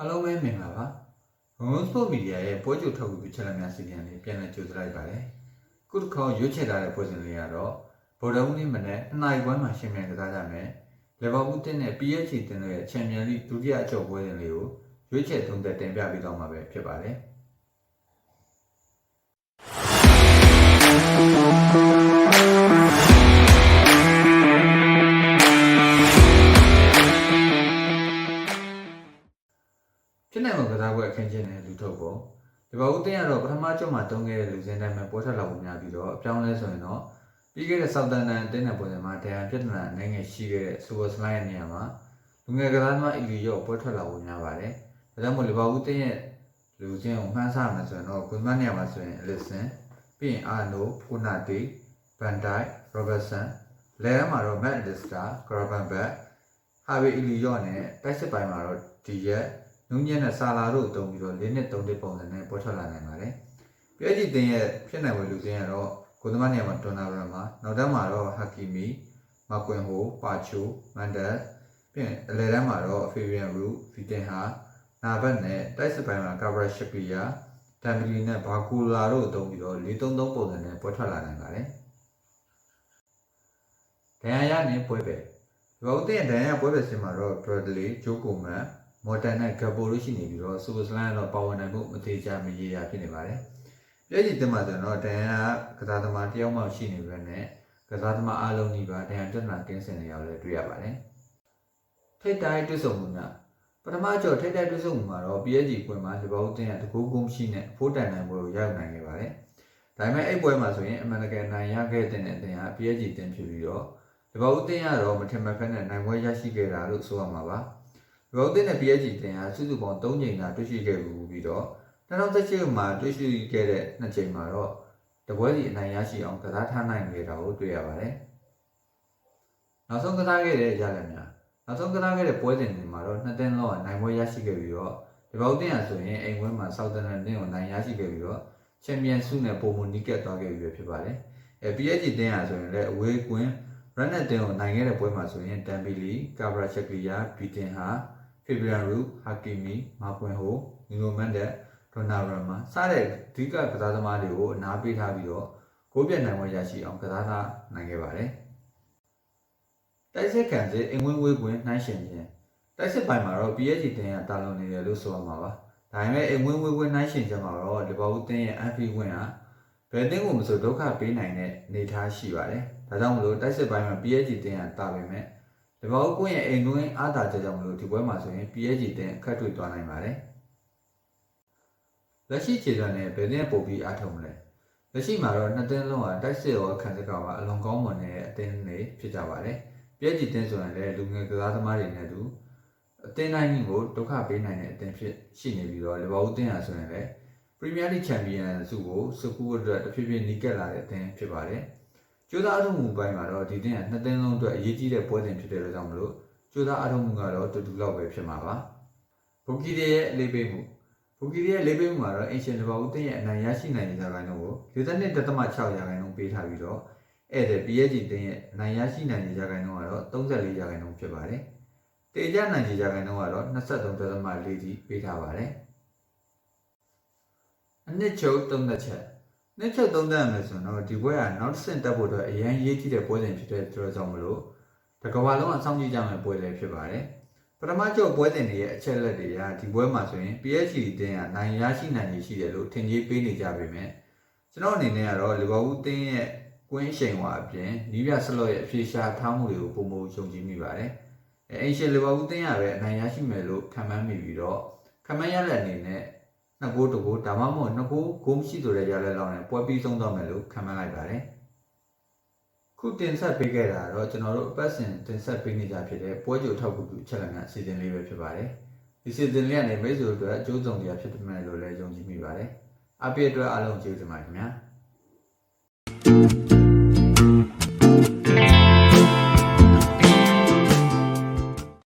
အားလုံးပဲမင်္ဂလာပါဘုံစပို့မီဒီယာရဲ့ပွဲကြိုထုတ်ပြီးချက်လက်များစီစဉ်လေးပြန်လည်ကြိုဆိုလိုက်ပါတယ်ခုတစ်ခေါက်ရွေးချယ်ထားတဲ့ပွဲစဉ်လေးကတော့ဗိုလ်တော်ဦးနေ့မနေ့အနိုင်ပွဲမှာရှင်မြန်ကစားကြမယ်လီဗာပူးတင်းနဲ့ PSG တင်းတို့ရဲ့ချန်ပီယံလိဒုတိယအကျော်ပွဲစဉ်လေးကိုရွေးချယ်သုံးသပ်တင်ပြပေးသွားမှာပဲဖြစ်ပါတယ်ဖြစ်နိုင်မှာကစားပွဲအခင်းချင်းနဲ့လူထုတ်ပုံဒီဘာဦးတင်းရတော့ပထမကျော့မှာတုံးခဲ့တဲ့လူစင်းတိုင်းမှာပေါ်ထွက်လာဖို့များပြီးတော့အပြောင်းလဲဆိုရင်တော့ပြီးခဲ့တဲ့ဆောက်တန်တန်တင်းတဲ့ပုံစံမှာတရားပြဿနာနိုင်ငံရှိခဲ့တဲ့စူပါစလိုင်းရဲ့နေရာမှာလူငယ်ကစားသမားအီလီရော့ပေါ်ထွက်လာဖို့များပါတယ်ဒါကြောင့်မို့လီဗာပူးတင်းရဲ့လူချင်းကိုမှန်းဆမယ်ဆိုရင်တော့ကွန်မန်နေရာမှာဆိုရင်အလစ်ဆန်ပြီးရင်အာနိုဖိုနာတီဗန်ဒိုက်ရောဘတ်ဆန်လဲရမှာတော့မက်အလစ်စတာဂရဘန်ဘက်ဟာဗီအီလီရော့နဲ့တိုက်စစ်ပိုင်းမှာတော့ဒီရက်နုညံ့နဲ့ဆာလာတို့တုံးပြီးတော့၄နှစ်၃နှစ်ပုံစံနဲ့ပေါ်ထွက်လာနိုင်ပါတယ်။PSGတင်းရဲ့ဖြစ်နိုင်တဲ့လူစင်းကတော့ကိုသမားနေရာမှာတွန်နာရမှာနောက်တန်းမှာတော့ဟာကီမီမာကွင်ဟိုပါချိုမန်ဒက်ပြီးရင်အလယ်တန်းမှာတော့ဖေဗီယန်ရူဗီတင်ဟာနာဘတ်နဲ့တိုက်စစ်ပိုင်းမှာကာဗရာရှပီယာတမ်ဘလီနဲ့ဘာကူလာတို့တုံးပြီးတော့4-3-3ပုံစံနဲ့ပေါ်ထွက်လာနိုင်ပါတယ်။ဒဏ်ရာရနေပွဲပဲဒီဘောက်တဲ့ဒဏ်ရာပွဲပဲစင်မှာတော့ဘရဒလီဂျိုကိုမန်မော်တန်နဲ့ဂပိုလို့ရှိနေပြီးတော့စူပါစလိုင်းတော့ပါဝင်နိုင်မှုမသေးချာမရေရာဖြစ်နေပါတယ်။ပြည်ကြီးတင်မှာဆိုတော့ဒန်ယာကစားသမားတယောက်မှရှိနေပဲနဲ့ကစားသမားအားလုံးဒီပါဒန်ယာတက်လာကင်းစင်နေရောက်လဲတွေ့ရပါတယ်။ထိတ်တိုက်တွဲဆုံမှုများပထမကျော်ထိတ်တိုက်တွဲဆုံမှုမှာတော့ PSG ကွင်းမှာလီဗာပူးတင်းရဲ့တကူကုန်းရှိနဲ့ဖိုးတန်နိုင်ပွဲကိုရောက်နိုင်ခဲ့ပါတယ်။ဒါပေမဲ့အဲ့ပွဲမှာဆိုရင်အမှန်တကယ်နိုင်ရခဲ့တဲ့အတင်းဟာ PSG တင်းဖြစ်ပြီးတော့လီဗာပူးတင်းကတော့မထင်မှတ်ဖက်နဲ့နိုင်ပွဲရရှိခဲ့တာလို့ဆိုရမှာပါ။ရောတင်းနဲ့ PSG တင်ဟာစုစုပေါင်း3ချိန်သာတွေ့ရှိခဲ့ပြီးတော့2017မှာတွေ့ရှိခဲ့တဲ့2ချိန်မှာတော့တပွဲစီအနိုင်ရရှိအောင်ကစားထားနိုင်ခဲ့တာကိုတွေ့ရပါတယ်။နောက်ဆုံးကစားခဲ့တဲ့ရလဒ်များနောက်ဆုံးကစားခဲ့တဲ့ပွဲစဉ်တွေမှာတော့2သင်းလုံးကနိုင်ပွဲရရှိခဲ့ပြီးတော့ဒီဘောက်တင်ဟာဆိုရင်အိမ်ဝင်းမှာဆောက်တန်တင်းကိုနိုင်ရရှိခဲ့ပြီးတော့ချန်ပီယံဆုနဲ့ပုံမနီးကပ်သွားခဲ့ပြီးဖြစ်ပါတယ်။ PSG တင်ဟာဆိုရင်လည်းအဝေးကွင်းရန်နက်တင်ကိုနိုင်ခဲ့တဲ့ပွဲမှာဆိုရင်တမ်ဘီလီကာဗရာချက်ကလီယာဘီတင်ဟာဖေဗီယန်ရူဟာကီမီမာကွင်ဟိုနီနိုမန်ဒက်ဒေါနာရမာစတဲ့အဓိကကစားသမားတွေကိုအနားပေးထားပြီးတော့ကိုးပြတ်နိုင်ပွဲရရှိအောင်ကစားထားနိုင်ခဲ့ပါတယ်။တိုက်စစ်ခံစစ်အင်ဝင်းဝေးကွင်းနှိုင်းရှင်ခြင်းတိုက်စစ်ပိုင်းမှာတော့ PSG တင်းရဲ့တာလွန်နေတယ်လို့ဆိုရမှာပါ။ဒါပေမဲ့အင်ဝင်းဝေးကွင်းနှိုင်းရှင်ခြင်းမှာတော့လီဗာပူးတင်းရဲ့အန်ဖီကွင်းဟာဘယ်တင်းကိုမဆိုဒုက္ခပေးနိုင်တဲ့အနေအထားရှိပါတယ်။ဒါကြောင့်မလို့တိုက်စစ်ပိုင်းမှာ PSG တင်းရဲ့တာပေမဲ့ဒီဘောက်ကွင်းရဲ့အိမ်တွင်းအားသာချက်ကြောင့်မလို့ဒီပွဲမှာဆိုရင် PSG တင်းအခက်တွေ့သွားနိုင်ပါတယ်။လက်ရှိခြေစွမ်းနဲ့ဘယ်နဲ့ပို့ပြီးအားထုတ်မလဲ။လက်ရှိမှာတော့နှစ်တင်းလုံးကတိုက်စစ်ရောခံစစ်ကောင်ကအလွန်ကောင်းမွန်တဲ့အတင်းတွေဖြစ်ကြပါတယ်။ PSG တင်းဆိုရင်လည်းလူငယ်ကစားသမားတွေနဲ့တူအတင်းတိုင်းကိုဒုက္ခပေးနိုင်တဲ့အတင်းဖြစ်ရှိနေပြီးတော့လီဗာပူးတင်းဟာဆိုရင်လည်းပရီးမီးယားလိချန်ပီယံဆုကိုစကူအတွက်တဖြည်းဖြည်းနီးကပ်လာတဲ့အတင်းဖြစ်ပါတယ်။ကျိုးသားအထုံးမှုပိုင်းမှာတော့ဒီတင်းကနှစ်တင်းလုံးအတွက်အရေးကြီးတဲ့ပွဲစဉ်ဖြစ်တဲ့အတွက်ကြောင့်မလို့ကျိုးသားအထုံးမှုကတော့တူတူလောက်ပဲဖြစ်မှာပါ။ဘူကီရဲ့အလေးပေးမှုမှာတော့အင်ရှင်လီဗာပူးတင်းရဲ့အနိုင်ရရှိနိုင်တဲ့ဇာတ်ကို42.6%ပေးထားပြီးတော့အဲ့တဲ့ PSG တင်းရဲ့အနိုင်ရရှိနိုင်တဲ့ဇာတ်ကတော့34%ဖြစ်ပါတယ်။တေကြနိုင်တဲ့ဇာတ်ကတော့23.4ကြီးပေးထားပါတယ်။အနှစ်ချုပ်3သက်ချက်နှစ်ချက်သုံးသပ်ရမယ်ဆိုတော့ဒီပွဲကနောက်တစ်ဆင့်တက်ဖို့အတွက်အရန်ရေးကြည့်တဲ့ပွဲစဉ်ဖြစ်တဲ့အတွက်ကြောင့်မလို့တကဘာလုံးအဆောင်ကြည့်ကြမယ့်ပွဲလည်းဖြစ်ပါတယ်ပထမကျော့ပွဲစဉ်တွေရဲ့အချက်လက်တွေကဒီပွဲမှာဆိုရင် PSG တင်းကနိုင်ရရှိနိုင်ရရှိတယ်လို့ထင်ကြီးပေးနေကြပေမဲ့ကျွန်တော်အနေနဲ့ကတော့လီဗာပူးတင်းရဲ့ကွင်းရှိန်ဝါအပြင်နီးပြဆလော့ရဲ့အဖြေရှာထားမှုတွေကိုပုံမယုံကြည်မိပါတယ်အင်ရှင်လီဗာပူးတင်းကပဲအနိုင်ရရှိမယ်လို့ခံမှန်းမိပြီးတော့ခံမှန်းရတဲ့အနေနဲ့2ဂိုး2ဂိုးဒါမှမဟုတ်2ဂိုးဂိုးမရှိဆိုတဲ့ရလဒ်လောက်နဲ့ပွဲပြီးဆုံးသွားမယ်လို့ခံမှန်းလိုက်ပါတယ်ခုတင်ဆက်ပေးခဲ့တာတော့ကျွန်တော်တို့အပတ်စဉ်တင်ဆက်ပေးနေကြဖြစ်တဲ့ပွဲကြိုထောက်ကူအချက်လက်များအစီအစဉ်လေးပဲဖြစ်ပါတယ်ဒီစီစဉ်လေးကနေမိတ်ဆွေတို့အတွက်အကျိုးဆောင်တရားဖြစ်မယ်လို့လည်းယုံကြည်မိပါတယ်အပြည့်အတွက်အားလုံးကျေးဇူးတင်ပါတယ်ခင်ဗျာ